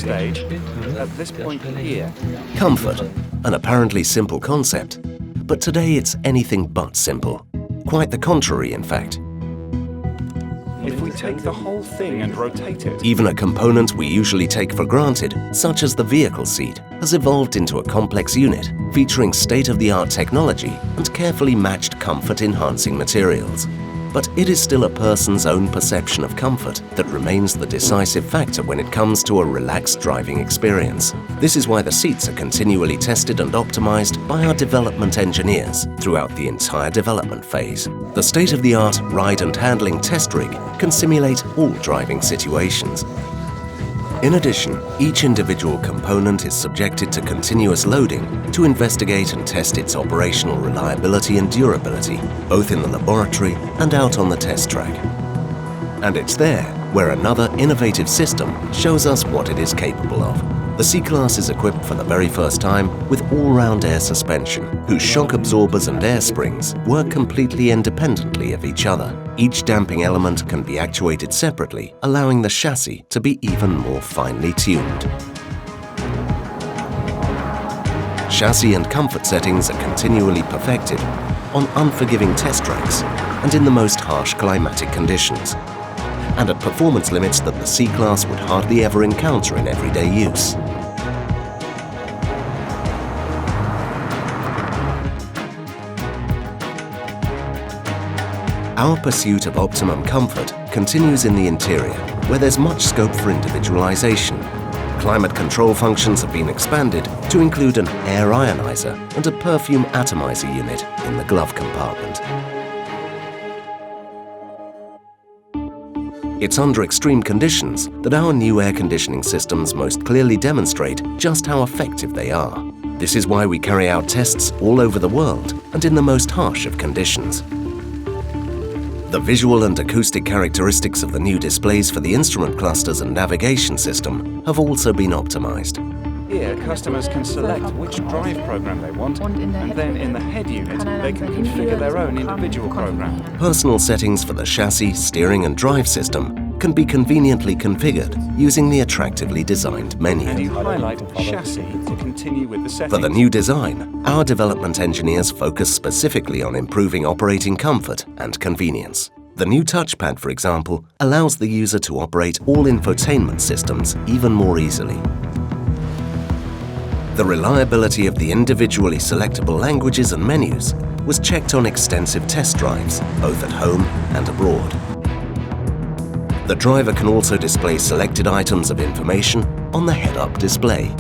stage, at this point here. Comfort, an apparently simple concept, but today it's anything but simple. Quite the contrary, in fact. If we take the whole thing and rotate it, Even a component we usually take for granted, such as the vehicle seat, has evolved into a complex unit featuring state-of-the-art technology and carefully matched comfort-enhancing materials. But it is still a person's own perception of comfort that remains the decisive factor when it comes to a relaxed driving experience. This is why the seats are continually tested and optimized by our development engineers throughout the entire development phase. The state-of-the-art ride and handling test rig can simulate all driving situations. In addition, each individual component is subjected to continuous loading to investigate and test its operational reliability and durability, both in the laboratory and out on the test track. And it's there where another innovative system shows us what it is capable of. The C-Class is equipped for the very first time with all-round air suspension, whose shock absorbers and air springs work completely independently of each other. Each damping element can be actuated separately, allowing the chassis to be even more finely tuned. Chassis and comfort settings are continually perfected on unforgiving test tracks and in the most harsh climatic conditions, and at performance limits that the C-Class would hardly ever encounter in everyday use. Our pursuit of optimum comfort continues in the interior, where there's much scope for individualization. Climate control functions have been expanded to include an air ionizer and a perfume atomizer unit in the glove compartment. It's under extreme conditions that our new air conditioning systems most clearly demonstrate just how effective they are. This is why we carry out tests all over the world and in the most harsh of conditions. The visual and acoustic characteristics of the new displays for the instrument clusters and navigation system have also been optimized. here customers can select which drive program they want, and then in the head unit they can configure their own individual program. Personal settings for the chassis, steering and drive system can be conveniently configured using the attractively designed menu. And you highlight chassis to continue with the settings. For the new design, our development engineers focus specifically on improving operating comfort and convenience. The new touchpad, for example, allows the user to operate all infotainment systems even more easily. The reliability of the individually selectable languages and menus was checked on extensive test drives, both at home and abroad. The driver can also display selected items of information on the head-up display.